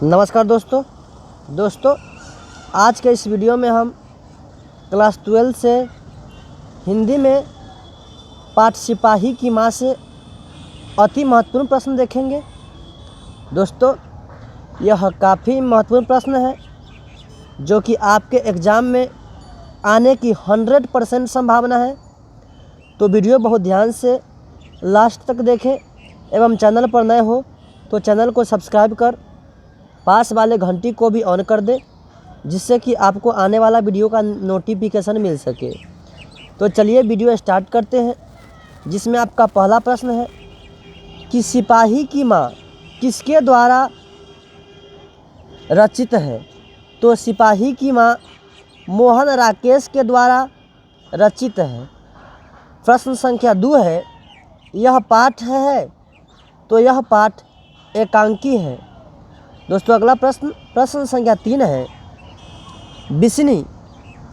नमस्कार दोस्तों आज के इस वीडियो में हम क्लास 12 से हिंदी में पाठ सिपाही की माँ से अति महत्वपूर्ण प्रश्न देखेंगे। दोस्तों यह काफ़ी महत्वपूर्ण प्रश्न है जो कि आपके एग्ज़ाम में आने की 100% संभावना है। तो वीडियो बहुत ध्यान से लास्ट तक देखें एवं चैनल पर नए हो तो चैनल को सब्सक्राइब कर पास वाले घंटी को भी ऑन कर दें, जिससे कि आपको आने वाला वीडियो का नोटिफिकेशन मिल सके। तो चलिए वीडियो स्टार्ट करते हैं, जिसमें आपका पहला प्रश्न है कि सिपाही की माँ किसके द्वारा रचित है। तो सिपाही की माँ मोहन राकेश के द्वारा रचित है। प्रश्न संख्या 2 है, यह पाठ है। तो यह पाठ एकांकी है। दोस्तों अगला प्रश्न संख्या 3 है, बिस्नी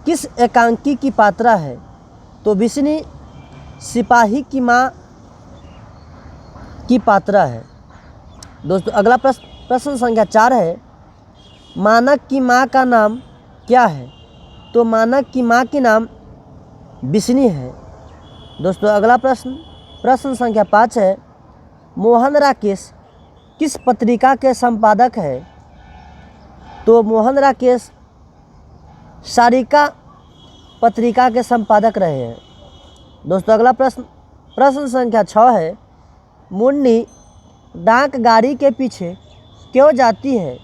किस एकांकी की पात्रा है। तो बिस्नी सिपाही की माँ की पात्रा है। दोस्तों अगला प्रश्न संख्या 4 है, मानक की माँ का नाम क्या है। तो मानक की माँ की नाम बिस्नी है। दोस्तों अगला प्रश्न संख्या 5 है, मोहन राकेश किस पत्रिका के संपादक है। तो मोहन राकेश सारिका पत्रिका के संपादक रहे हैं। दोस्तों अगला प्रश्न संख्या 6 है, मुन्नी डाक गाड़ी के पीछे क्यों जाती है।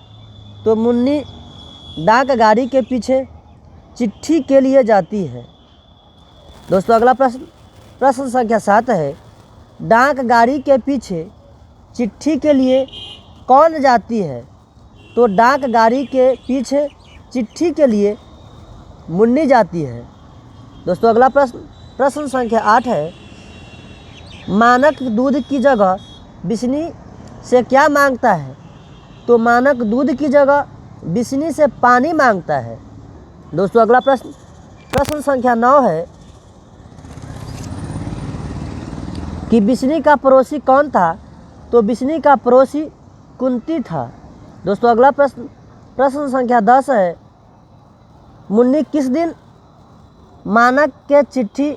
तो मुन्नी डाक गाड़ी के पीछे चिट्ठी के लिए जाती है। दोस्तों अगला प्रश्न संख्या 7 है, डाक गाड़ी के पीछे चिट्ठी के लिए कौन जाती है। तो डाक गाड़ी के पीछे चिट्ठी के लिए मुन्नी जाती है। दोस्तों अगला प्रश्न संख्या 8 है, मानक दूध की जगह बिस्नी से क्या मांगता है। तो मानक दूध की जगह बिस्नी से पानी मांगता है। दोस्तों अगला प्रश्न संख्या 9 है कि बिस्नी का पड़ोसी कौन था। तो बिस्नी का पड़ोसी कुंती था। दोस्तों अगला प्रश्न संख्या 10 है, मुन्नी किस दिन मानक के चिट्ठी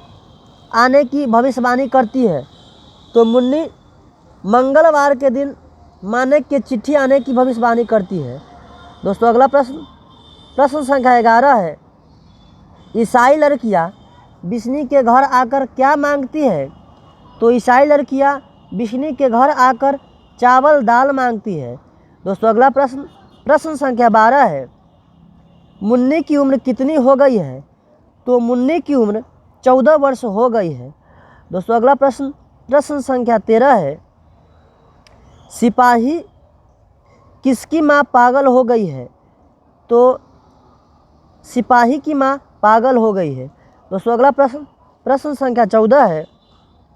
आने की भविष्यवाणी करती है। तो मुन्नी मंगलवार के दिन मानक के चिट्ठी आने की भविष्यवाणी करती है। दोस्तों अगला प्रश्न संख्या 11 है, ईसाई लड़कियां बिस्नी के घर आकर क्या मांगती है। तो ईसाई लड़कियां बिस्नी के घर आकर चावल दाल मांगती है। दोस्तों अगला प्रश्न संख्या 12 है, मुन्नी की उम्र कितनी हो गई है। तो मुन्नी की उम्र 14 वर्ष हो गई है। दोस्तों अगला प्रश्न संख्या 13 है, सिपाही किसकी माँ पागल हो गई है। तो सिपाही की माँ पागल हो गई है। दोस्तों अगला प्रश्न संख्या 14 है,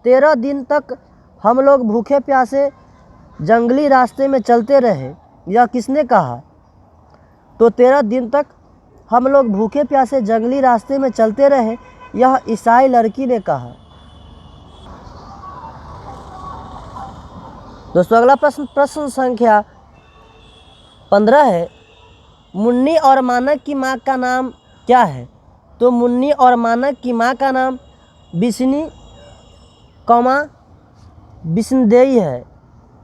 13 दिन तक हम लोग भूखे प्यासे जंगली रास्ते में चलते रहे, यह किसने कहा। तो 13 दिन तक हम लोग भूखे प्यासे जंगली रास्ते में चलते रहे, यह ईसाई लड़की ने कहा। दोस्तों अगला प्रश्न संख्या 15 है, मुन्नी और मानक की माँ का नाम क्या है। तो मुन्नी और मानक की माँ का नाम बिस्नी बिस्नदेई है।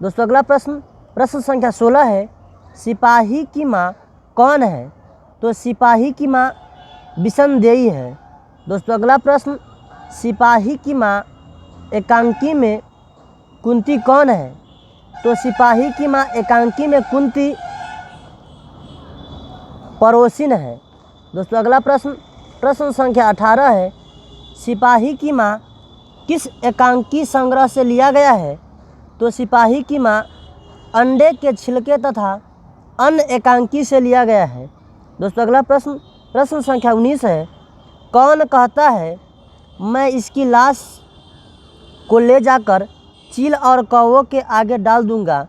दोस्तों अगला प्रश्न संख्या 16 है, सिपाही की माँ कौन है। तो सिपाही की माँ बिस्नदेई है। दोस्तों अगला प्रश्न, सिपाही की माँ एकांकी में कुंती कौन है। तो सिपाही की माँ एकांकी में कुंती पड़ोसिन है। दोस्तों अगला प्रश्न संख्या 18 है, सिपाही की माँ किस एकांकी संग्रह से लिया गया है। तो सिपाही की माँ अंडे के छिलके तथा अन्य एकांकी से लिया गया है। दोस्तों अगला प्रश्न संख्या 19 है, कौन कहता है मैं इसकी लाश को ले जाकर चील और कौवों के आगे डाल दूंगा।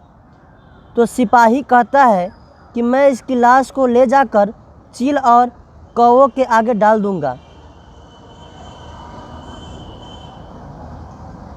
तो सिपाही कहता है कि मैं इसकी लाश को ले जाकर चील और कौवों के आगे डाल दूंगा।